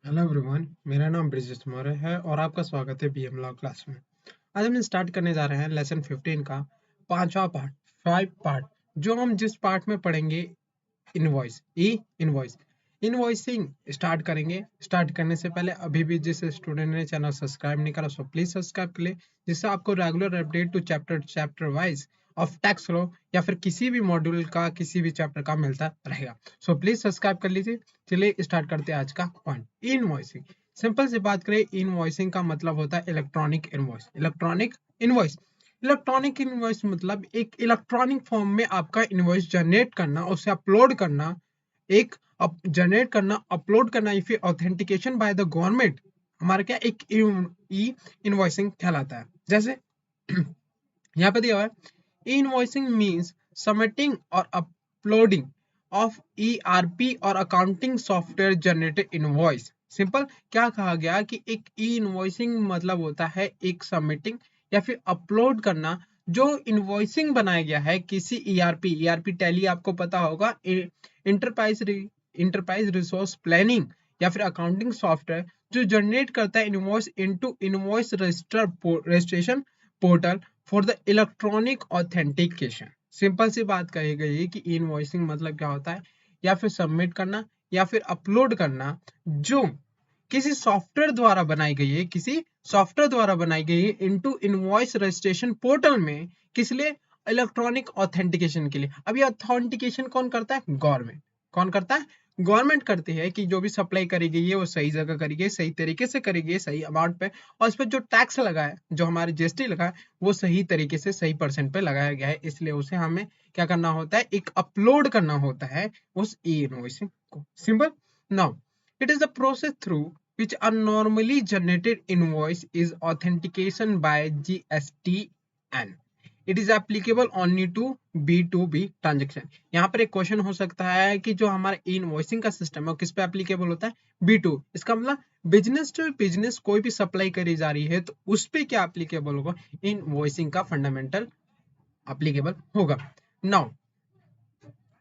Hello everyone, मेरा नाम ब्रिजेश मौर्य है और आपका स्वागत है बीएम लॉ क्लास में। आज हम स्टार्ट करने जा रहे हैं लेसन 15 का पांचवा पार्ट, 5 पार्ट, जो हम जिस पार्ट में पढ़ेंगे इनवॉइस, ई इनवॉइस, इनवॉइसिंग स्टार्ट करेंगे। स्टार्ट करने से पहले अभी भी जिस स्टूडेंट ने चैनल सब्सक्राइब नहीं करा सो प्लीज सब्सक्राइब कर ले, जिससे आपको regular update to chapter wise of tax law या फिर किसी भी मॉड्यूल का किसी भी चैप्टर का मिलता रहेगा। सो प्लीज सब्सक्राइब कर लीजिए। चलिए स्टार्ट करते हैं आज का पॉइंट, इनवॉइसिंग। सिंपल से बात करें, इनवॉइसिंग का मतलब होता है इलेक्ट्रॉनिक इनवॉइस। इलेक्ट्रॉनिक इनवॉइस मतलब एक इलेक्ट्रॉनिक फॉर्म में आपका इनवॉइस जनरेट करना, उसे अपलोड करना, एक जनरेट करना, अपलोड करना या फिर ऑथेंटिकेशन बाय द गवर्नमेंट, हमारा क्या एक ई इनवॉइसिंग कहलाता है। जैसे यहाँ पे दिया हुआ है, इनवॉइसिंग मींस सबमिटिंग और अपलोडिंग ऑफ ईआरपी और accounting software generated invoice. Simple क्या कहा गया कि एक ई इनवॉइसिंग मतलब होता है एक सबमिटिंग या फिर अपलोड करना जो इनवॉइसिंग बनाया गया है किसी ईआरपी टैली आपको पता होगा, इंटरप्राइज इंटरप्राइज रिसोर्स प्लानिंग या फिर अकाउंटिंग सॉफ्टवेयर जो जनरेट करता है invoice into invoice registration portal for the electronic authentication. Simple सी बात कही गई है कि इनवॉइसिंग मतलब क्या होता है, या फिर सबमिट करना या फिर अपलोड करना जो किसी सॉफ्टवेयर द्वारा बनाई गई है, किसी सॉफ्टवेयर द्वारा बनाई गई है इनटू इनवॉइस रजिस्ट्रेशन पोर्टल में, किस लिए? इलेक्ट्रॉनिक ऑथेंटिकेशन के लिए। अब ये ऑथेंटिकेशन कौन करता है? गवर्नमेंट। कौन करता है? गवर्नमेंट करती है कि जो भी सप्लाई करी गई है वो सही जगह करी गई, सही तरीके से करी गई, सही अमाउंट पे, और इस पर जो टैक्स लगा है, जो हमारे जीएसटी लगा है, वो सही तरीके से सही परसेंट पे लगाया गया है। इसलिए उसे हमें क्या करना होता है? एक अपलोड करना होता है उस ई इनवॉइसिंग को। Simple. Now it is the process through which a normally generated invoice is authentication by GSTN. It is applicable only to B2B transaction. यहाँ पर एक क्वेश्चन हो सकता है कि जो हमारा इनवॉइसिंग का सिस्टम है वो किस पे एप्लीकेबल होता है? B2। इसका मतलब बिजनेस टू बिजनेस कोई भी सप्लाई करी जा रही है तो उस पे क्या एप्लीकेबल होगा? इनवॉइसिंग का फंडामेंटल एप्लीकेबल होगा। Now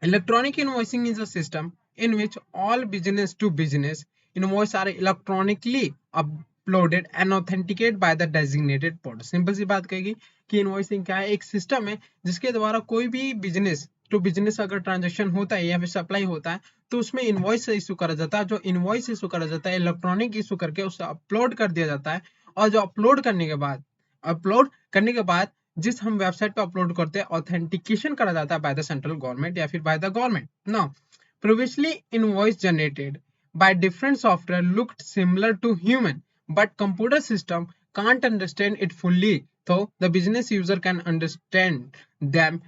electronic invoicing is a system in which all business to business invoice are electronically uploaded and authenticated by the designated portal. Simple सी बात कहेगी कि इनवॉइसिंग क्या है? एक सिस्टम है जिसके द्वारा कोई भी बिजनेस टू बिजनेस अगर ट्रांजेक्शन होता है या फिर सप्लाई होता है तो उसमें इनवॉइस इशू करा जाता है। जो इनवॉइस इशू करा जाता है इलेक्ट्रॉनिक इशू करके उसे अपलोड कर दिया जाता है, और जो अपलोड करने के बाद जिस हम वेबसाइट पे अपलोड करते हैं ऑथेंटिकेशन करा जाता है बाय द सेंट्रल गवर्नमेंट या फिर by the government. Now previously invoice generated by different software looked similar to human, but computer system can't understand it fully, so the business user can understand them.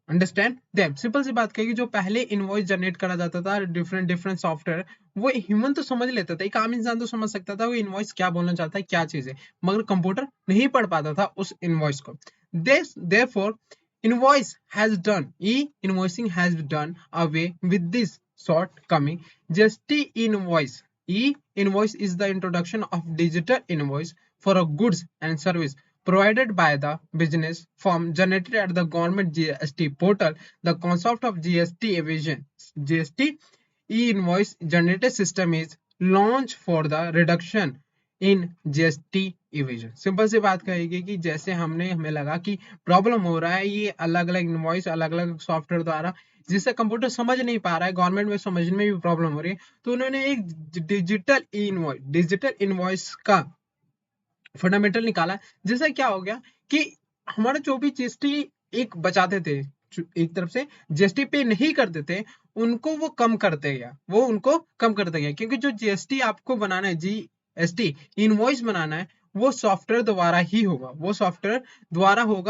Simple सी बात कहेगी, जो पहले invoice generate करा जाता था different different software, वो human तो समझ लेता था, एक आम इंसान तो समझ सकता था वो इनवॉइस क्या बोलना चाहता है, क्या चीज है, मगर कंप्यूटर नहीं पढ़ पाता था उस इनवॉइस को। Therefore, invoice has done e-invoicing has done away with this shortcoming. Just invoice. E-invoice is the introduction of digital invoice for a goods and service provided by the business form generated at the government GST portal. The concept of GST evasion, GST e-invoice generated system is launched for the reduction in GST evasion. Simple सी बात कहेगी कि जैसे हमें लगा कि problem हो रहा है ये अलग अलग इनवॉइस अलग अलग सॉफ्टवेयर द्वारा, जिससे कंप्यूटर समझ नहीं पा रहा है, गवर्नमेंट में समझने में भी प्रॉब्लम हो रही है, तो उन्होंने एक डिजिटल इनवॉइस का फंडामेंटल निकाला, जिससे क्या हो गया कि हमारा जो भी जीएसटी एक बचाते थे, एक तरफ से जीएसटी पे नहीं करते थे, उनको वो कम करते गया, क्योंकि जो जीएसटी आपको बनाना है, जीएसटी इनवॉइस बनाना है, वो सॉफ्टवेयर द्वारा ही होगा,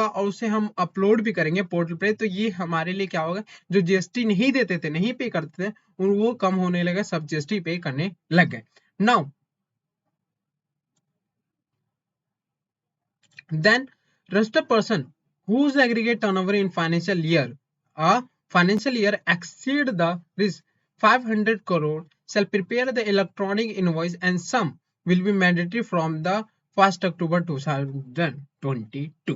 और उसे हम अपलोड भी करेंगे पोर्टल पे, तो ये हमारे लिए क्या होगा? जो जीएसटी नहीं देते थे, नहीं पे करते थे, वो कम होने लगे, सब जीएसटी पे करने लग गए। Now then rest a person whose aggregate turnover in financial year exceed the risk 500 crore shall prepare the electronic invoice, and some will be mandatory from the 1st October 2022.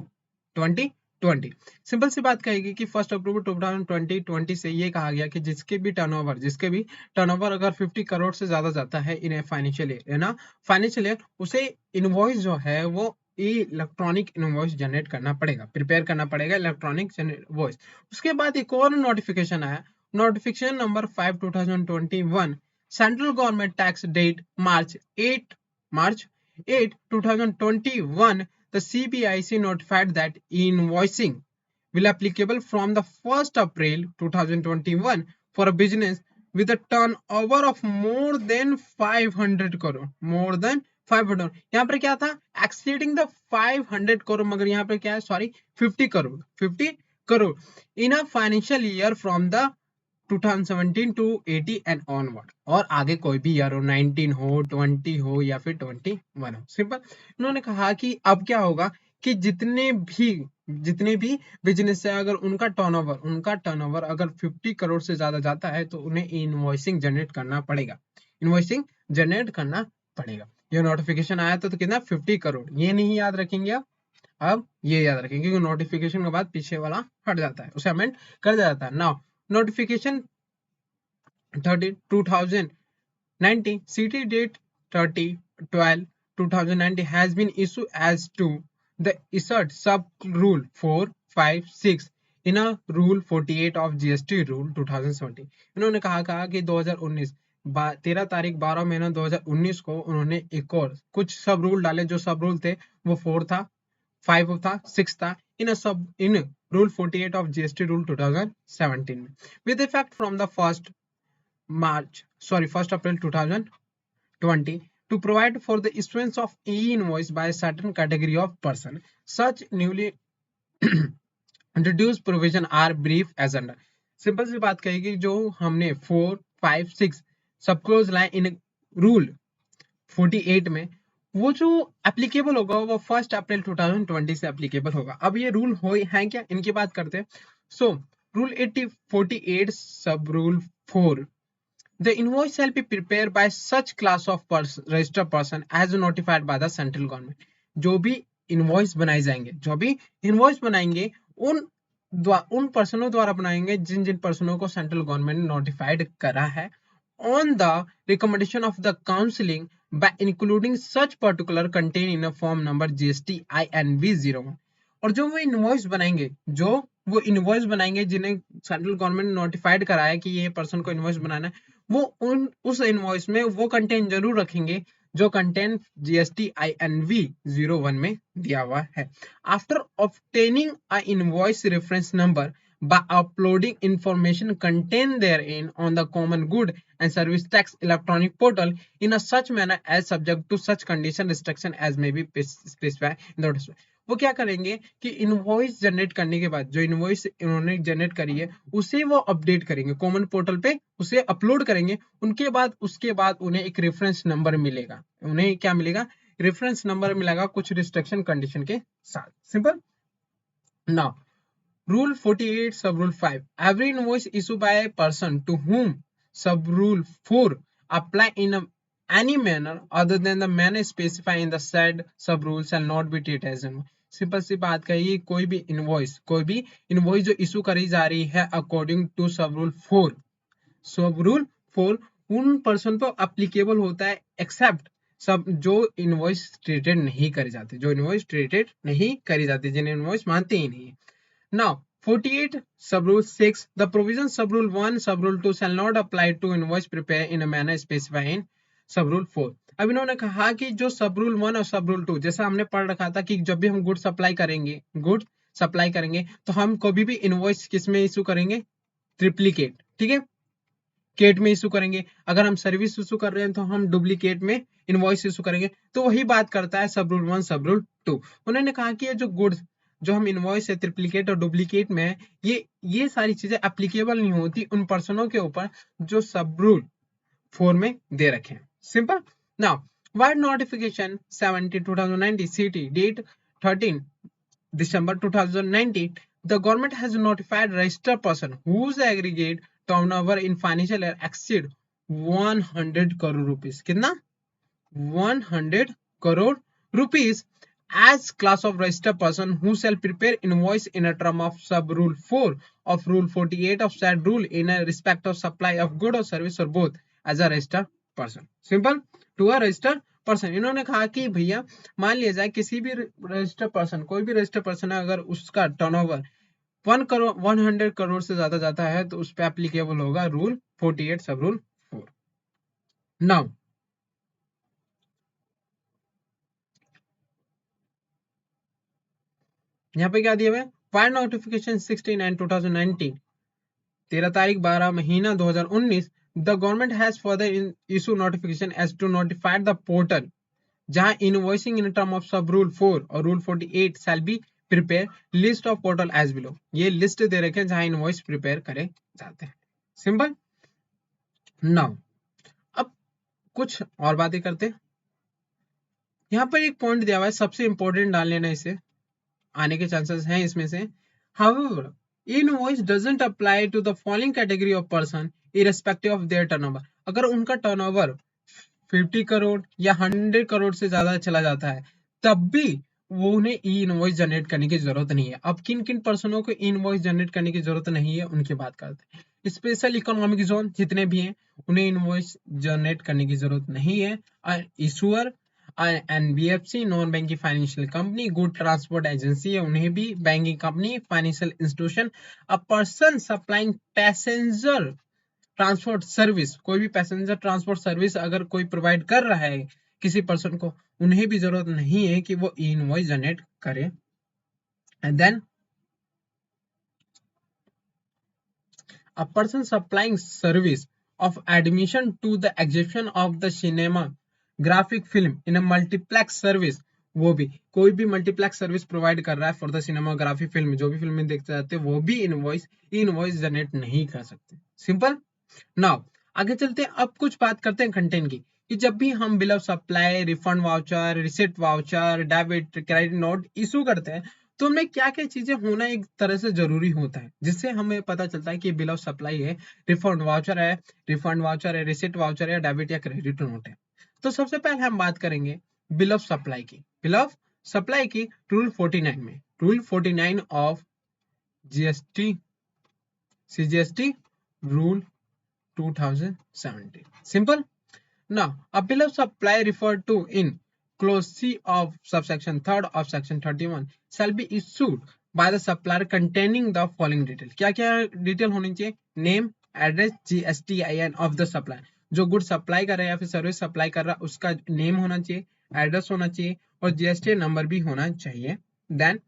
20। Simple सी बात कहेगी कि 1 अक्टूबर 2020 से ये कहा गया कि जिसके भी टर्नओवर अगर 50 करोड़ से ज्यादा जाता है इन ए फाइनेंशियल ईयर, है ना, फाइनेंशियल ईयर, उसे इनवॉइस जो है वो इलेक्ट्रॉनिक इनवॉइस जनरेट करना पड़ेगा, प्रिपेयर करना पड़ेगा इलेक्ट्रॉनिक इनवॉइस। उसके बाद एक और नोटिफिकेशन आया, notification number 5 2021, central government tax date March 8 2021, the CBIC notified that invoicing will applicable from the 1st April 2021 for a business with a turnover of more than 500 crore, more than 500। यहाँ पर क्या था, exceeding the 500 crore, मगर यहाँ पर क्या है, sorry 50 crore in a financial year from the 2017 to 80 and onward, और आगे कोई भी ईयर हो, 19 हो, 20 हो या फिर 21 हो। सिंपल, इन्होंने कहा कि अब क्या होगा कि जितने भी बिजनेस है, अगर उनका टर्नओवर अगर 50 करोड़ से ज्यादा जाता है तो उन्हें इनवॉइसिंग जनरेट करना पड़ेगा, ये नोटिफिकेशन आया था तो कितना, 50 करोड़। ये नहीं याद रखेंगे आप, अब ये याद रखेंगे क्योंकि नोटिफिकेशन के बाद पीछे वाला हट जाता है, उसे अमेंड कर दिया जाता है। Now notification 30 2019 CT date 30/12/2019 has been issued as to the insert sub rule 4, 5, 6 in a rule 48 of GST rule 2017। इन्होंने कहा कि 2019 13 तारीख 12 महीना 2019 को उन्होंने एक और कुछ सब रूल डाले, जो सब रूल थे वो 4 था, 5 था, 6 था, in rule 48 of GST rule 2017 में, with effect from the 1st April 2020 to provide for the issuance of e-invoice by a certain category of person. Such newly introduced provision are brief as under। Simple सी बात कहेगी, जो हमने 4, 5, 6 सब close लाए in rule 48 में, वो जो एप्लीकेबल होगा वो 1 अप्रैल 2020 से एप्लीकेबल होगा। अब ये रूल हो है क्या, इनकी बात करते हैं। सो रूल 48 सब rule 4, the invoice shall be prepared by such class of registered person as notified by the central government। जो भी इनवॉइस बनाएंगे उन पर्सनों द्वारा बनाएंगे जिन पर्सनों को सेंट्रल गवर्नमेंट ने नोटिफाइड करा है, on the recommendation of the counseling by including such particular contained in a form number GST INV 01। और जो वो इनवॉइस बनाएंगे जिन्हें सेंट्रल गवर्नमेंट ने नोटिफाइड कराया कि ये पर्सन को इनवॉइस बनाना है, वो उस इनवॉइस में वो कंटेंट जरूर रखेंगे जो कंटेंट GST INV 01 में दिया हुआ है। After obtaining a invoice reference number by uploading information contained therein on the common good and service tax electronic portal in a such manner as subject to such condition restriction as may be specified in the notice। वो क्या करेंगे कि invoice generate करने के बाद जो invoice इन्होंने generate करी है उसे वो अपडेट करेंगे कॉमन पोर्टल पे, उसे अपलोड करेंगे। उसके बाद उन्हें एक रेफरेंस नंबर मिलेगा, उन्हें क्या मिलेगा, रेफरेंस नंबर मिलेगा कुछ रिस्ट्रिक्शन कंडीशन के साथ। Simple. Now Rule 48 sub rule 5, every invoice issued by a person to whom sub rule 4 apply in any manner other than the manner specified in the said sub rule shall not be treated as invoice। Simple सी बात कही, कोई भी invoice जो issue करी जा रही है अकॉर्डिंग टू सब रूल 4 उन पर्सन पर अप्लीकेबल होता है, एक्सेप्ट सब जो इनवॉइस ट्रीटेड नहीं करी जाती, जिन्हें इनवॉइस मानते ही नहीं। Now 48 sub rule 6, the provision sub rule 1 sub rule 2 shall not apply to invoice prepared in a manner specified in sub rule 4। अब इन्होंने कहा कि जो सब रूल 1 और सब रूल 2, जैसा हमने पढ़ रखा था कि जब भी हम गुड सप्लाई करेंगे तो हम कभी भी इनवॉइस किस में इशू करेंगे, ट्रिप्लीकेट, ठीक है, केट में इशू करेंगे। अगर हम सर्विस इशू कर रहे हैं तो हम डुप्लीकेट में इनवॉइस इशू करेंगे। तो वही बात करता है सब रूल 1 सब रूल 2। उन्होंने कहा कि ये जो गुड्स जो हम इनवॉइस है ट्रिप्लीकेट और डुप्लीकेट में, ये सारी चीजें एप्लीकेबल नहीं होती उन पर्सनों के ऊपर जो सब रूल 4 में दे रखे हैं। Simple. Now vide notification 70/2019 CT date 13 December 2019, the government has notified registered person whose aggregate turnover in financial year exceed 100 crore rupees। कितना? 100 crore rupees as class of registered person who shall prepare invoice in a term of sub rule 4 of rule 48 of said rule in a respect of supply of good or service or both as a registered person. Simple. To a registered person, इन्होंने कहा कि भैया मान लिया जाए किसी भी registered person, कोई भी रजिस्टर्ड पर्सन है, अगर उसका टर्नओवर 100 करोड़ से ज्यादा जाता है तो उस पर एप्लीकेबल होगा रूल 48 सब रूल 4. नाउ यहाँ पे क्या दिया हुआ है, फायर नोटिफिकेशन 69/2019, 13 तारीख 12 महीना 2019, the government has further issue notification as to notify the portal जहां invoicing in term of sub rule 4 और rule 48 shall be prepare list of portal as below. ये लिस्ट दे रखे हैं जहां इनवॉइस प्रिपेयर करे जाते हैं. सिंपल. नाउ अब कुछ और बातें करते हैं. यहाँ पर एक पॉइंट दिया हुआ है, सबसे इंपॉर्टेंट डाल लेना, इसे आने के चांसेस हैं इसमें से. However, invoice doesn't apply to the following category of person irrespective of their turnover. अगर उनका टर्नओवर 50 करोड़ या 100 करोड़ से ज्यादा चला जाता है तब भी वो उन्हें ई इनवॉइस जनरेट करने की जरूरत नहीं है. अब किन किन पर्सनों को ई इनवॉइस जनरेट करने की जरूरत नहीं है उनकी बात करते हैं. स्पेशल इकोनॉमिक जोन जितने भी हैं उन्हें इनवॉइस जनरेट करने की जरूरत नहीं है. Issuer, NBFC, non banking financial company, good transport agency है उन्हें भी, banking company, financial institution, a person supplying passenger transport service, कोई भी पैसेंजर ट्रांसपोर्ट सर्विस अगर कोई प्रोवाइड कर रहा है किसी पर्सन को, उन्हें भी जरूरत नहीं है कि वो इनवॉइस जनरेट करे. And then a person supplying service of admission to the exhibition of the cinema graphic film in a multiplex service, वो भी कोई भी मल्टीप्लेक्स सर्विस प्रोवाइड कर रहा है फॉर द सिनेमाग्राफी फिल्म, जो भी फिल्म में देखते जाते हैं वो भी इनवॉइस जनरेट नहीं कर सकते. सिंपल. नाउ आगे चलते हैं. अब कुछ बात करते हैं कंटेंट की, कि जब भी हम bill of supply, refund voucher, receipt voucher, debit credit note issue करते हैं तो उनमें क्या क्या चीजें होना एक तरह से जरूरी होता है, जिससे हमें पता चलता है कि बिल ऑफ सप्लाई है, रिफंड वाउचर है, रिसिप्ट वाउचर है, डेबिट या क्रेडिट नोट है. तो सबसे पहले हम बात करेंगे बिल ऑफ सप्लाई की. बिल ऑफ सप्लाई की रूल 49 में, rule 49 of GST CGST rule 2017. Simple. Now, a bill of supply referred to in clause C of subsection 3rd of section 31 shall be issued by the supplier containing the following detail. क्या क्या detail होनी चाहिए? Name, address, GSTIN of the supplier. जो good supply कर रहा है या फिर सर्विस सप्लाई कर रहा है उसका नेम होना चाहिए, एड्रेस होना चाहिए और GST नंबर भी होना चाहिए. Then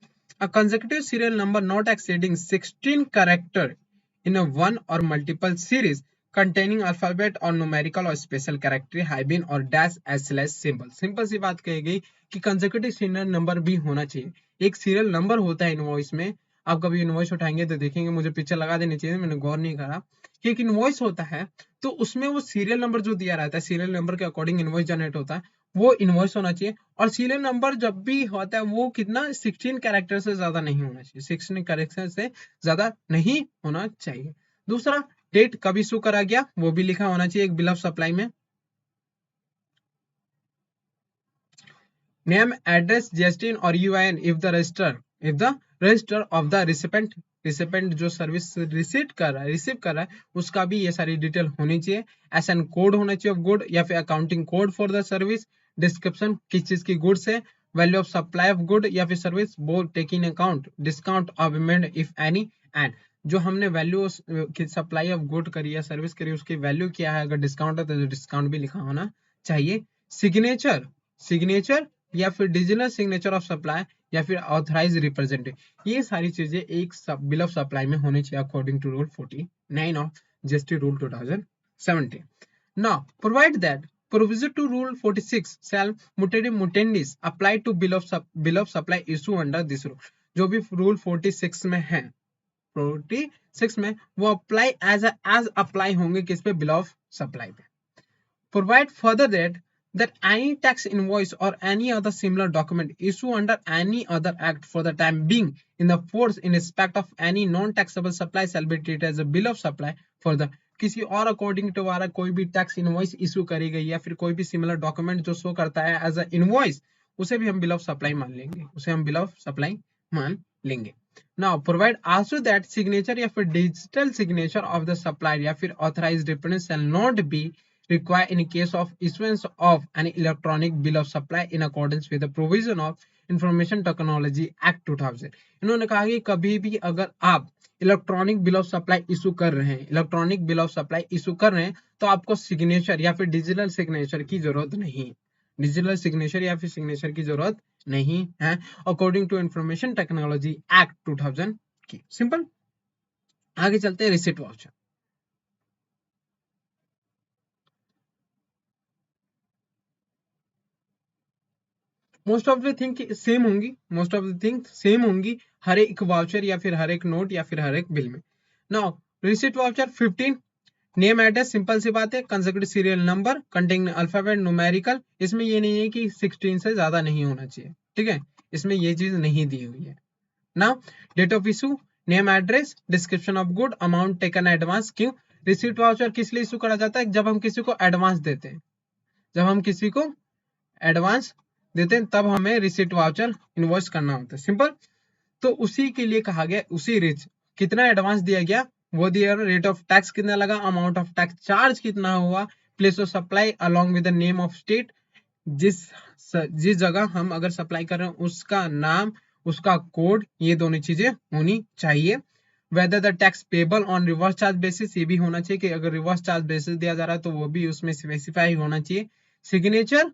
a consecutive serial number not exceeding 16 character in a one or multiple series containing alphabet or numerical or special character hyphen और dash / symbol. सिंपल सी बात कही गई कि कंसेक्यूटिव सीरियल नंबर भी होना चाहिए. एक सीरियल नंबर होता है इनवॉइस में, आप कभी इनवॉइस उठाएंगे तो देखेंगे, मुझे पिक्चर लगा देनी चाहिए, मैंने गौर नहीं करा कि एक इनवॉइस होता है तो उसमें वो सीरियल नंबर जो दिया रहता है, सीरियल नंबर के अकॉर्डिंग इनवॉइस जनरेट होता है, वो इनवॉइस होना चाहिए. और सीरियल नंबर जब भी होता है वो कितना 16 कैरेक्टर से ज्यादा नहीं होना चाहिए, 16 कैरेक्टर से ज्यादा नहीं होना चाहिए. दूसरा, डेट कब इशू करा गया वो भी लिखा होना चाहिए एक बिल ऑफ सप्लाई में. नेम, एड्रेस, जीएसटी और UIN if the register of the recipient जो सर्विस रिसीव कर रहा है उसका भी ये सारी डिटेल होनी चाहिए. एसएन कोड होना चाहिए ऑफ गुड या फिर accounting code for the service. Description किस चीज की गुड्स है, value of supply of good या फिर service both taking account discount of payment if any, and जो हमने वैल्यू सप्लाई ऑफ गुड करी या सर्विस करी उसकी वैल्यू क्या है, अगर डिस्काउंट है तो डिस्काउंट भी लिखा होना चाहिए. सिग्नेचर या फिर डिजिटल सिग्नेचर ऑफ सप्लाई या फिर ऑथराइज रिप्रेजेंटेटिव, ये सारी चीजें एक बिल ऑफ सप्लाई में होनी चाहिए according to rule 49 of GST rule 2017. Now provide that provision to rule 46 shall mutandis apply to bill of supply issue under this rule. जो भी रूल 46 में है, 46 में वो अप्लाई एज अप्लाई होंगे किस पे, बिल ऑफ सप्लाई पे. Provide further that any tax invoice or any other similar document issued under any other act for the time being in the force in respect of any non-taxable supply shall be treated as a bill of supply for the किसी और according to वाला कोई भी tax invoice issue करी गई या फिर कोई भी सिमिलर डॉक्यूमेंट जो शो करता है एज अ इनवॉइस, उसे भी हम बिल ऑफ सप्लाई मान लेंगे, उसे हम बिल ऑफ सप्लाई मान लेंगे। Now provide also that signature या फिर digital signature of the supplier या फिर authorised representative shall not be required in case of issuance of an electronic bill of supply in accordance with the provision of Information Technology Act 2000। इन्होंने कहा कि कभी भी अगर आप electronic bill of supply issue कर रहे हैं, electronic bill of supply issue कर रहे हैं, तो आपको सिग्नेचर या फिर डिजिटल सिग्नेचर की जरूरत नहीं, डिजिटल सिग्नेचर या फिर सिग्नेचर की जरूरत नहीं है according to information technology act 2000 की। सिंपल। आगे चलते हैं receipt voucher. Most of the thing same होंगी, most of the thing same होंगी हर एक वाउचर या फिर हर एक नोट या फिर हर एक बिल में। Now receipt voucher 15 name address, simple सी बात है, consecutive serial number containing alphabet numerical. इसमें ये नहीं है कि 16 से ज्यादा नहीं होना चाहिए, ठीक है, इसमें ये चीज नहीं दी हुई है। Now date of issue, name address, description of good, amount taken advance. क्यों रिसिप्ट वाउचर किस लिए इशू करा जाता है? जब हम किसी को एडवांस देते हैं, जब हम किसी को एडवांस देते हैं तब हमें रिसिप्ट वाउचर इनवॉइस करना होता है। सिंपल। तो उसी के लिए कहा गया, उसी रेट कितना एडवांस दिया गया वो दिया, रेट ऑफ टैक्स कितना लगा, अमाउंट ऑफ टैक्स चार्ज कितना हुआ, place of supply along with the name of state, जिस जिस जगह हम अगर सप्लाई कर रहे हैं उसका नाम, उसका कोड, ये दोनों चीजें होनी चाहिए। Whether the tax payable on reverse charge basis, ये भी होना चाहिए कि अगर रिवर्स चार्ज बेसिस दिया जा रहा है तो वो भी उसमें स्पेसिफाई होना चाहिए। सिग्नेचर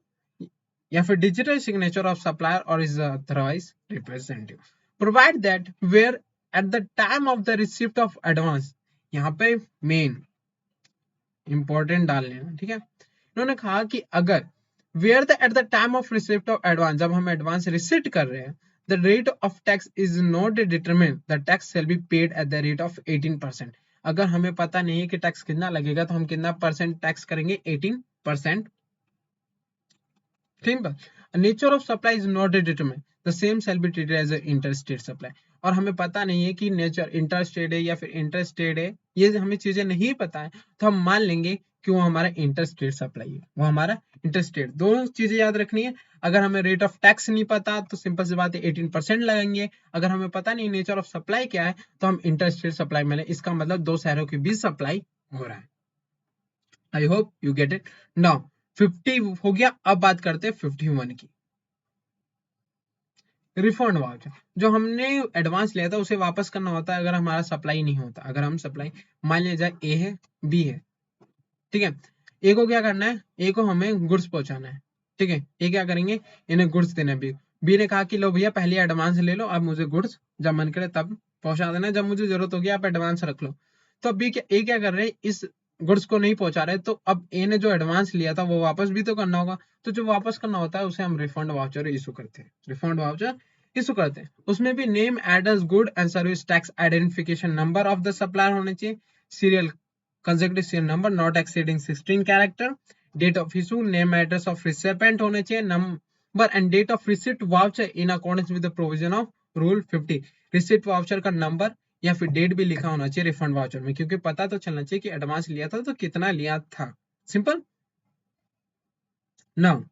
या फिर डिजिटल सिग्नेचर ऑफ सप्लायर और is authorised representative. Provide that where at the time of the receipt of advance, यहाँ पे मेन इंपॉर्टेंट डाल लेना, ठीक है। इन्होंने कहा कि अगर where the at the time of receipt of advance, जब हम एडवांस रिसिप्ट कर रहे हैं, the rate of tax is not determined, the tax shall be paid at the rate of 18%। अगर हमें पता नहीं है कि टैक्स कितना लगेगा तो हम कितना परसेंट टैक्स करेंगे? 18%। Simple. Nature of supply is not determined, the same shall be treated as inter state supply. और हमें पता नहीं है कि नेचर इंटर स्टेट है या फिर इंटर स्टेट है, ये हमें चीजें नहीं पता है, तो हम मान लेंगे कि वो हमारा इंटर स्टेट सप्लाई है, वो हमारा इंटर स्टेट। दोनों चीजें याद रखनी है। अगर हमें रेट ऑफ टैक्स नहीं पता तो सिंपल सी बात है 18% लगाएंगे। अगर हमें पता नहीं नेचर ऑफ सप्लाई क्या है तो हम इंटर स्टेट सप्लाई में, इसका मतलब दो शहरों के बीच सप्लाई हो रहा है। I hope you get it. Now 50 हो गया, अब बात करते हैं 51 की। रिफंड वाउचर, जो हमने एडवांस लिया था उसे वापस करना होता है अगर हमारा सप्लाई नहीं होता। अगर हम सप्लाई, मान लिया जाए ए है, बी है, ठीक है, ए को क्या करना है? ए को हमें गुड्स पहुंचाना है, ठीक है। ए क्या करेंगे? इन्हें गुड्स देना है। बी ने कहा कि लो भैया पहले एडवांस ले लो, अब मुझे गुड्स जब मन करे तब पहुंचा देना, जब मुझे जरूरत होगी आप एडवांस रख लो। तो अब ए क्या कर रहे हैं? इस गुड्स को नहीं पहुंचा रहे, तो अब ए ने जो एडवांस लिया था वो वापस भी तो करना होगा। तो जो वापस करना होता है उसे हम रिफंड वाउचर इशू करते हैं, रिफंड वाउचर इशू करते हैं। उसमें भी name, address, good and service tax identification number of the supplier होने चाहिए, serial consecutive serial number not exceeding 16 character, date of issue, name, address of recipient होने चाहिए, number and date of receipt voucher in accordance with the provision of rule 50। receipt voucher का number या फिर date भी लिखा होना चाहिए refund voucher में, क्योंकि पता तो चलना चाहिए कि एडवांस लिया था तो कितना लिया था। Simple. Now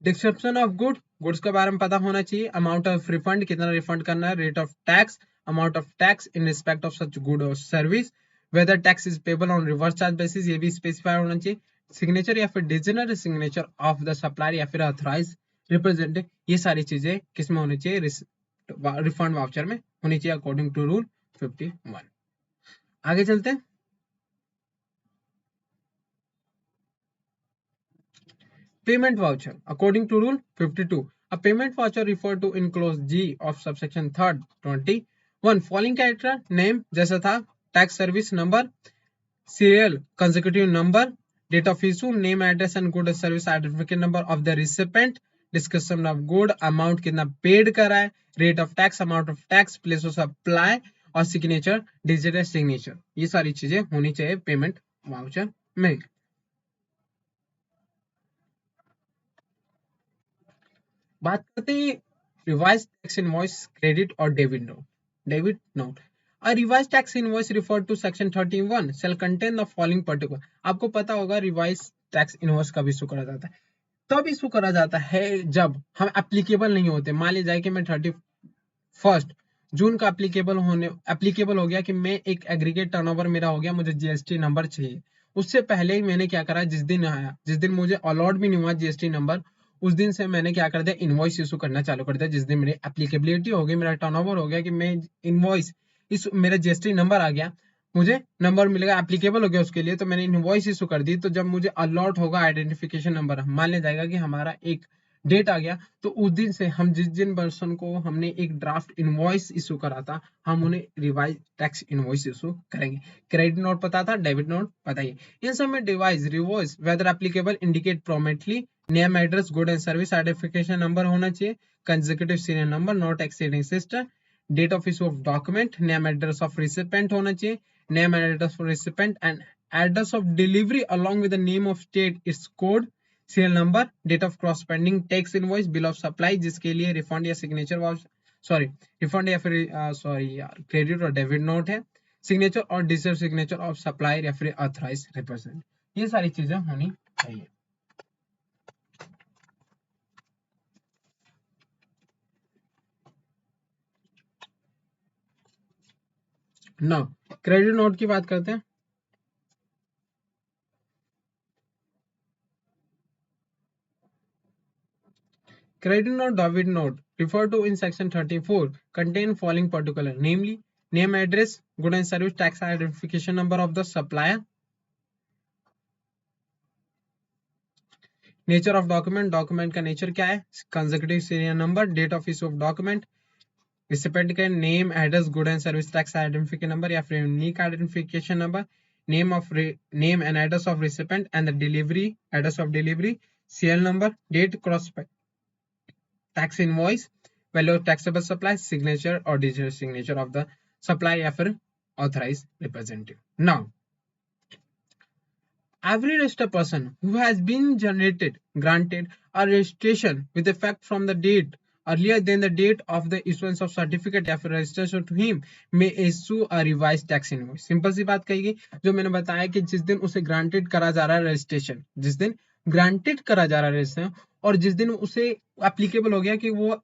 description of good, goods के बारे में पता होना चाहिए, अमाउंट ऑफ रिफंड, कितना रिफंड करना है, rate of tax, amount of tax in respect of such good और service, whether tax is payable on reverse charge basis, ये भी स्पेसिफाई होना चाहिए। सिग्नेचर या फिर digital signature of the supplier या फिर ऑथराइज रिप्रेजेंटेटिव, ये सारी चीजें किसमें होनी चाहिए? रिफंड वाउचर में होनी चाहिए अकॉर्डिंग टू रूल 51। आगे चलते हैं। Payment voucher. According to Rule 52, a payment voucher referred to in clause G of subsection 3rd 21 following character name जैसा था, tax service number, serial consecutive number, date of issue, name, address and good service certificate number of the recipient, description of good, amount कितना paid करा है, rate of tax, amount of tax, place of supply और signature, digital signature, ये सारी चीजें होनी चाहिए payment voucher में। बात करते हैं रिवाइज टैक्स इनवॉइस क्रेडिट और debit note. Debit note, a revise tax invoice refer to section 31 shall contain the following particular. आपको पता होगा रिवाइज टैक्स इनवॉइस कब इशू करा जाता है? तब इशू करा जाता है जब हम एप्लीकेबल नहीं होते। मान लीजिए कि मैं 31 जून का एप्लीकेबल हो गया कि मैं एक एग्रीगेट टर्नओवर मेरा हो गया, मुझे जीएसटी नंबर चाहिए। उससे पहले ही मैंने क्या करा, जिस दिन आया, जिस दिन मुझे अलॉट भी नहीं हुआ जीएसटी नंबर, उस दिन से मैंने क्या कर दिया, इनवॉइस इशू करना चालू कर दिया। जिस दिन मेरी एप्लीकेबिलिटी हो गई, मेरा टर्नओवर हो गया कि मैं इनवॉइस, इस मेरा जीएसटी नंबर आ गया, मुझे नंबर मिलेगा, एप्लीकेबल हो गया उसके लिए, तो मैंने इनवॉइस इशू कर दी। तो जब मुझे अलॉट होगा आइडेंटिफिकेशन नंबर, मान लिया जाएगा कि हमारा एक डेट आ गया, तो उस दिन से हम जिस दिन पर्सन को हमने एक ड्राफ्ट इनवॉइस इशू करा था, हम उन्हें रिवाइज टैक्स इनवॉइस इशू करेंगे। क्रेडिट नोट पता था, डेबिट नोट पता ही। इन सब में device invoice whether applicable indicate prominently name, address, good and service identification number होना चाहिए, consecutive serial number not exceeding system, date of issue of document, name address of recipient होना चाहिए, name and address of recipient and address of delivery along with the name of state, its code, serial number, date of cross pending tax invoice, bill of supply जिसके लिए refund या signature sorry refund या फिर sorry यार credit और debit note है, signature और digital signature of supplier या फिर ऑथराइज रिप्रेजेंट, ये सारी चीजें होनी चाहिए। नाउ क्रेडिट नोट की बात करते हैं। Credit note, debit note referred to in section 34 contain following particular, namely name, address, good and service, tax identification number of the supplier, nature of document, document का nature क्या है, consecutive serial number, date of issue of document, recipient का name, address, good and service, tax identification number या फिर unique identification number, name and address of recipient and the delivery address of delivery, serial number, date, cross tax invoice, value of taxable supply, signature or digital signature of the supplier या फिर authorized representative. Now, every registered person who has been granted a registration with effect from the date earlier than the date of the issuance of certificate या फिर registration to him may issue a revised tax invoice. Simple सी बात कही गई, जो मैंने बताया कि जिस दिन उसे ग्रांटेड करा जा रहा है रजिस्ट्रेशन, जिस दिन ग्रांटेड करा जा रहा है रजिस्ट्रेशन, और जिस दिन उसे एप्लीकेबल हो गया कि वो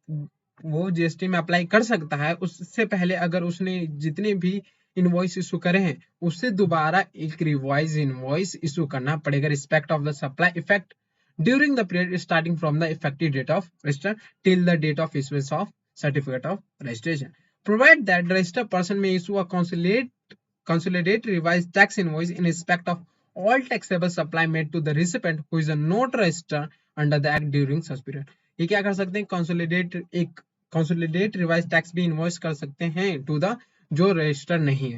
जीएसटी में अप्लाई कर सकता है, उससे पहले अगर उसने जितने भी इनवॉइस इशू करे हैं, उससे दोबारा एक रिवाइज इनवॉइस इशू करना पड़ेगा respect of the supply effect during the period starting from the effective date of register till the date of issuance of certificate of registration, provide that registered person may issue a consolidated revised tax invoice in respect of all taxable supply made to the recipient who is not registered under the act during such period. ये क्या कर सकते हैं, consolidate revise tax भी invoice कर सकते हैं to the जो रजिस्टर नहीं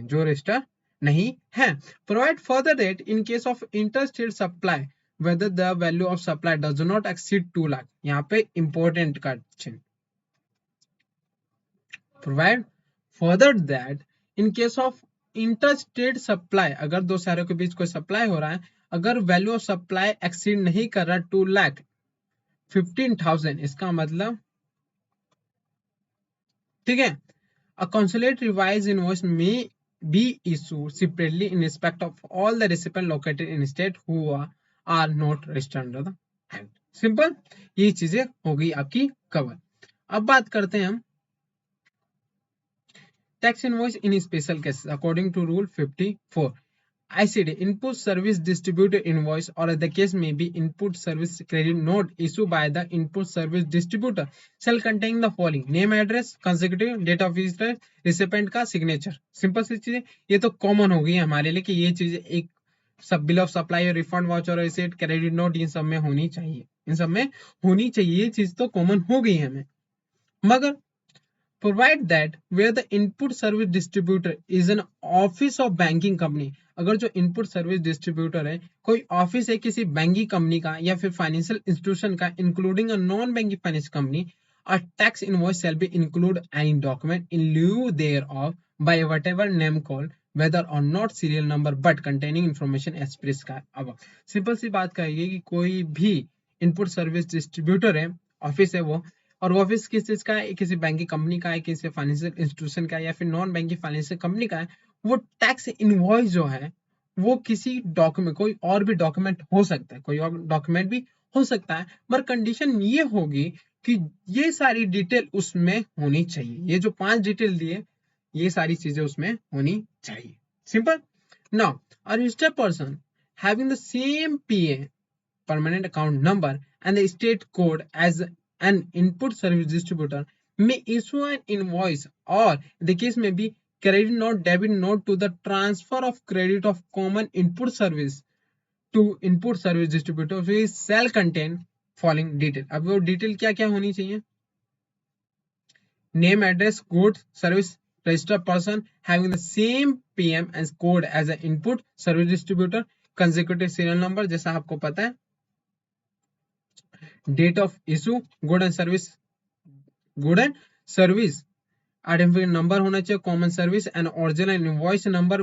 है, provide further that in case of interstate supply whether the value of supply does not exceed 2 lakh, यहाँ पे important question, provide further that in case of interstate supply, अगर दो शहरों के बीच कोई सप्लाई हो रहा है, अगर वैल्यू ऑफ सप्लाई एक्सीड नहीं कर रहा 2,15,000, इसका मतलब ठीक है, a consolidate revised invoice may be issued separately in respect of all the recipient located in state who are not registered under the act. Simple, ये चीजें हो गई आपकी कवर। अब बात करते हैं हम tax invoice in special cases according to rule 54 ICD. Input service distributor invoice or the case may be input service credit note issued by the input service distributor shall contain the following: name, address, consecutive date of register, recipient का signature. Simple सी चीजें, ये तो common हो गई है हमारे लिए कि ये चीजें एक सब बिल ऑफ सप्लाई और रिफंड वाउचर और रिसीट क्रेडिट नोट इन सब में होनी चाहिए, ये चीज तो कॉमन हो गई है हमें। मगर provide that where the input service distributor is an office of banking company, अगर जो इनपुट सर्विस डिस्ट्रीब्यूटर है कोई ऑफिस है किसी बैंकिंग कंपनी का या फिर फाइनेंशियल इंस्टीट्यूशन का including a non banking finance company, a tax invoice shall be include any document in lieu thereof by whatever name called whether or not serial number but containing information as prescribed above. Simple सी बात कहेगी कि कोई भी input service distributor है, office है वो, और वो ऑफिस किस चीज का है, किसी बैंकिंग कंपनी का है, किसी फाइनेंशियल इंस्टीट्यूशन का है या फिर नॉन बैंकिंग फाइनेंशियल कंपनी का है, वो टैक्स इनवॉइस जो है वो किसी डॉक्यूमेंट, कोई और भी डॉक्यूमेंट हो सकता है, कोई और डॉक्यूमेंट भी हो सकता है, मगर कंडीशन ये होगी कि ये सारी डिटेल उसमें होनी चाहिए। ये जो 5 डिटेल दिए, ये सारी चीजें उसमें होनी चाहिए। Simple. Now a registered person having the same PA, permanent account number, and the state code as an input service distributor may issue an invoice, or the case may be credit note, debit note to the transfer of credit of common input service to input service distributor which shall contain following detail। अब वो detail क्या क्या होनी चाहिए? Name, address, goods, service, registered person having the same PM and code as an input service distributor, consecutive serial number जैसा आपको पता है, date of issue, good and service, good and service identification number होना चाहिए, common service and original invoice number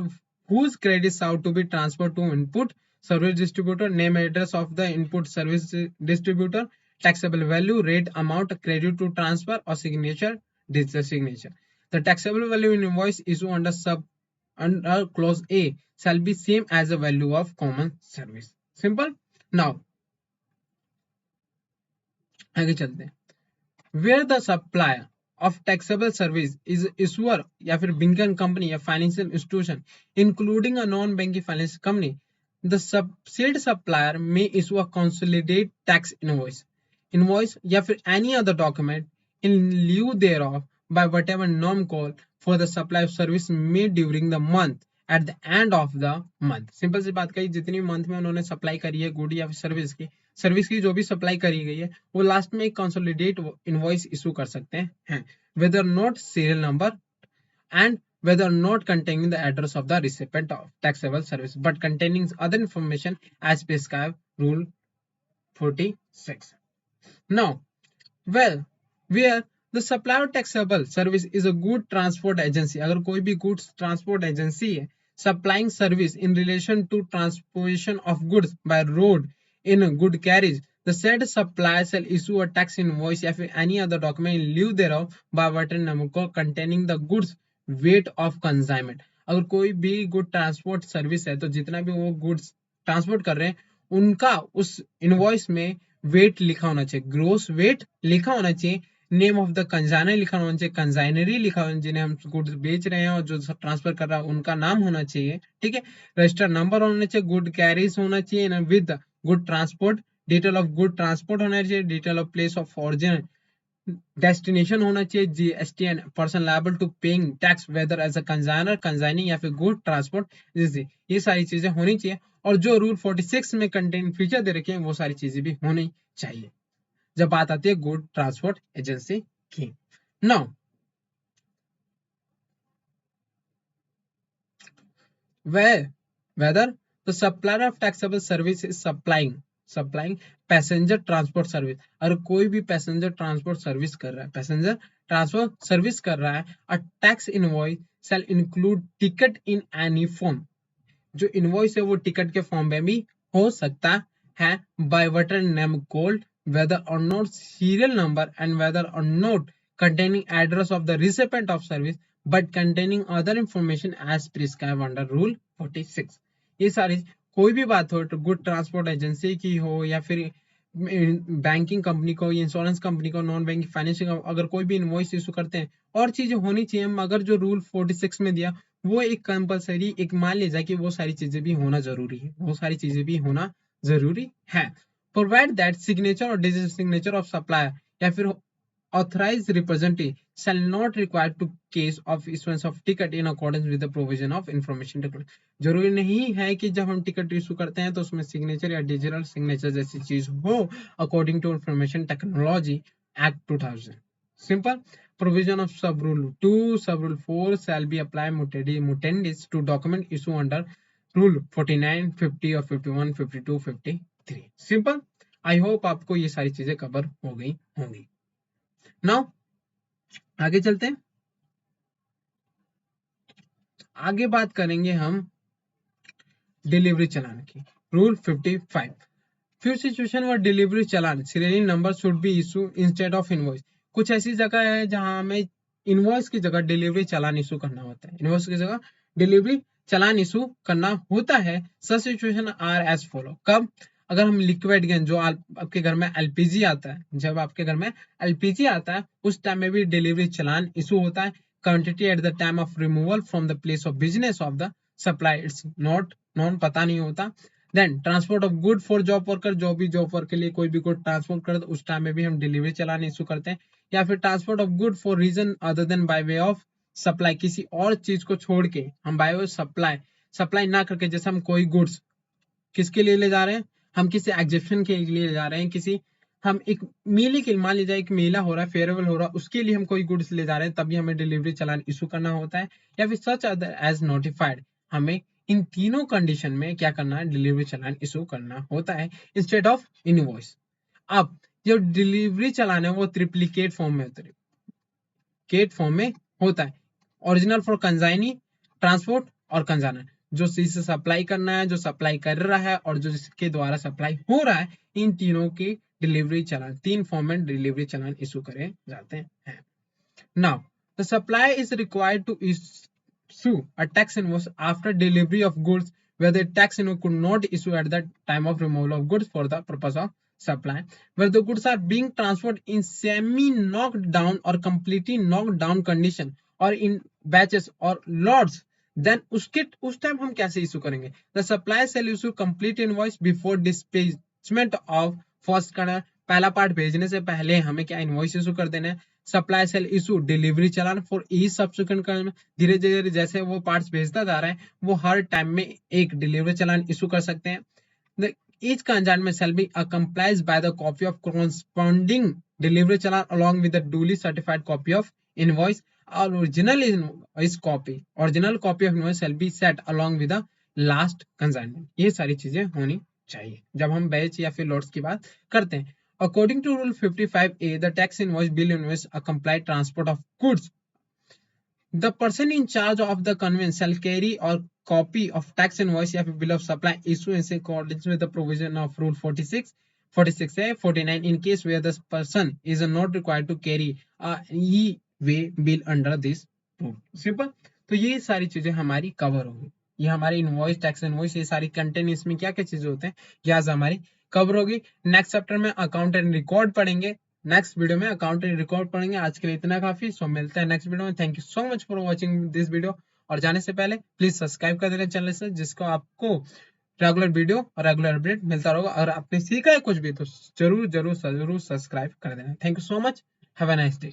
whose credits are to be transferred to input service distributor, name address of the input service distributor, taxable value, rate, amount, credit to transfer or signature, digital signature. The taxable value in invoice issue under clause A shall be same as the value of common service. Simple. Now आगे चलते हैं। Where the supplier of taxable service is issuer या फिर banking company या financial institution including a non-banking financial company, the said supplier may issue a consolidated tax invoice या फिर any other document in lieu thereof by whatever norm called for the supply of service made during the month at the end of the month। Simple सी बात कही, जितनी month में उन्होंने supply करी है गुड या फिर सर्विस की जो भी सप्लाई करी गई है, वो लास्ट में एक कंसोलिडेट इनवॉइस इशू कर सकते हैं, whether not serial number and whether not containing the address of the recipient of taxable service but containing other information as prescribed rule 46। Now, well, where the supplier of taxable service is a good transport agency, अगर कोई भी goods transport agency है supplying service in relation to transportation of goods by road in a good carriage, the said supplier shall issue a tax invoice या फिर any other document in lieu thereof by whatever number containing the goods weight of consignment। अगर कोई भी good transport service है तो जितना भी वो गुड्स ट्रांसपोर्ट कर रहे हैं उनका उस इनवॉइस में वेट लिखा होना चाहिए, ग्रोस वेट लिखा होना चाहिए, नेम ऑफ द कंजाइनर लिखा होना चाहिए, कंजाइनरी लिखा होना, जिन्हें हम गुड्स बेच रहे हैं और जो ट्रांसफर कर रहा है उनका नाम होना चाहिए, ठीक है, रजिस्टर नंबर होना चाहिए, गुड कैरीज होना चाहिए with good transport, detail of good transport होना चाहिए, detail of place of origin destination होना चाहिए, GST and person liable to paying tax whether as a consignor, consigning या फिर गुड ट्रांसपोर्ट, ये सारी चीजें होनी चाहिए। और जो रूल 46 में कंटेन फीचर दे रखे हैं वो सारी चीजें भी होनी चाहिए जब बात आती है गुड ट्रांसपोर्ट एजेंसी की। Now whether the supplier of taxable service is supplying passenger transport service, अगर कोई भी पैसेंजर ट्रांसपोर्ट सर्विस कर रहा है, पैसेंजर ट्रांसपोर्ट सर्विस कर रहा है, a tax invoice shall include ticket in any form, जो इनवॉइस है वो टिकट के फॉर्म में भी हो सकता है, by whatever name called whether or not serial number and whether or not containing address of the recipient of service but containing other information as prescribed under rule 46। ये सारी कोई भी बात हो, तो गुड ट्रांसपोर्ट एजेंसी की हो या फिर बैंकिंग कंपनी को, इंश्योरेंस कंपनी को, नॉन बैंकिंग फाइनेंशियल, अगर कोई भी इनवॉइस इशू करते हैं और चीजें होनी चाहिए, मगर जो रूल 46 में दिया वो एक कंपलसरी, एक मान लीजिए कि वो सारी चीजें भी होना जरूरी है, वो सारी चीजें भी होना जरूरी है। प्रोवाइड दैट सिग्नेचर और डिजिटल सिग्नेचर ऑफ सप्लायर या फिर authorized representative shall not require to case of issuance of ticket in accordance with the provision of information technology। जरूरी नहीं है कि जब हम टिकट इशू करते हैं तो उसमें सिग्नेचर या डिजिटल सिग्नेचर जैसी चीज हो, according to information technology act 2000। सिंपल। provision of sub rule 2 sub rule 4 shall be applied mutandis to document issue under rule 49 50 और 51 52 53। सिंपल। आई होप आपको ये सारी चीजें कवर हो गई होंगी। नाउ आगे चलते हैं, आगे बात करेंगे हम डिलीवरी चलान की। रूल 55 फ्यू सिचुएशन व delivery challan serial number should be issue instead of invoice. कुछ ऐसी जगह है जहां हमें इनवॉइस की जगह डिलीवरी चलान इशू करना होता है, इनवॉइस की जगह डिलीवरी चालान इशू करना होता है। Such situation are as follow. कब? अगर हम लिक्विड गैस जो आपके घर में एलपीजी आता है, जब आपके घर में एलपीजी आता है उस टाइम में भी डिलीवरी चालान इशू होता है। Quantity at the time of removal from the place of business of the supply it's not known, पता नहीं होता। Then transport of good for job worker, जो भी जॉब वर्क के लिए कोई भी गुड ट्रांसपोर्ट करते उस टाइम में भी हम डिलीवरी चालान इशू करते हैं। या फिर transport of good for reason other than by way of supply, किसी और चीज को छोड़ के हम बाय वे सप्लाई सप्लाई ना करके, जैसे हम कोई गुड्स किसके लिए ले जा रहे हैं, हम किसी एग्जीबिशन के लिए ले जा रहे हैं, किसी हम एक मेले के, मान लीजिए एक मेला हो रहा है, फेयरवेल हो रहा है, उसके लिए हम कोई गुड्स ले जा रहे हैं, तभी हमें डिलीवरी चालान इशू करना होता है। या फिर सच अदर एज नोटिफाइड, हमें इन तीनों कंडीशन में क्या करना है, डिलीवरी चालान इशू करना होता है इंस्टेड ऑफ इनवॉइस। अब जो डिलीवरी चालान है वो ट्रिप्लिकेट फॉर्म में होता है, केट फॉर्म में होता है। ओरिजिनल फॉर कंजाइनी, ट्रांसपोर्ट और कंजाना, जो चीज से सप्लाई करना है, जो सप्लाई कर रहा है और जो जिसके द्वारा सप्लाई हो रहा है, इन तीनों की डिलीवरी चालान, तीन फॉर्म में डिलीवरी चालान इशू करे जाते हैं। Now the supply is required to issue a tax invoice after delivery of goods where the tax invoice could not issue at the time of removal of goods for the purpose of supply, where the goods are being transported in semi knocked down or completely knocked down condition or in batches or lots, then उस time हम कैसे इशू करेंगे? The supply shall issue complete invoice before dispatchment of first करना, पहला part भेजने से पहले हमें क्या इनवॉइस इशू कर देना है। Supply shall issue delivery challan for each subsequent, धीरे धीरे जैसे वो पार्ट्स भेजता जा रहा है वो हर टाइम में एक डिलीवरी चालान इशू कर सकते हैं। each consignment shall be accompanied by the copy of corresponding delivery challan along with the duly certified copy of invoice. Original copy of invoice shall be set along with the last consignment. ये सारी चीजें होनी चाहिए जब हम batch या फिर lots की बात करते हैं। According to Rule 55A, the tax invoice, bill invoice, accompanied transport of goods, the person in charge of the conveyance shall carry or copy of tax invoice या फिर bill of supply issue in accordance with the provision of Rule 46, 46A, 49 in case where the person is not required to carry a e-way bill under this rule. Simple. तो ये सारी चीजें हमारी cover होगी, ये हमारी इनवॉइस, टैक्स इनवॉइस, ये सारी कंटेंट, इसमें क्या क्या चीजें होते हैं ये आज हमारी कवर होगी। नेक्स्ट चैप्टर में अकाउंट एंड रिकॉर्ड पढ़ेंगे, नेक्स्ट वीडियो में अकाउंट एंड रिकॉर्ड पढ़ेंगे। आज के लिए इतना काफी, सो मिलते हैं नेक्स्ट वीडियो में। Thank you so much for watching this video. और जाने से पहले प्लीज सब्सक्राइब कर देना चैनल से, जिसको आपको रेगुलर वीडियो और रेगुलर अपडेट मिलता रहेगा। और आपने सीखा है कुछ भी तो जरूर जरूर जरूर सब्सक्राइब कर देना। Thank you so much, have a nice day.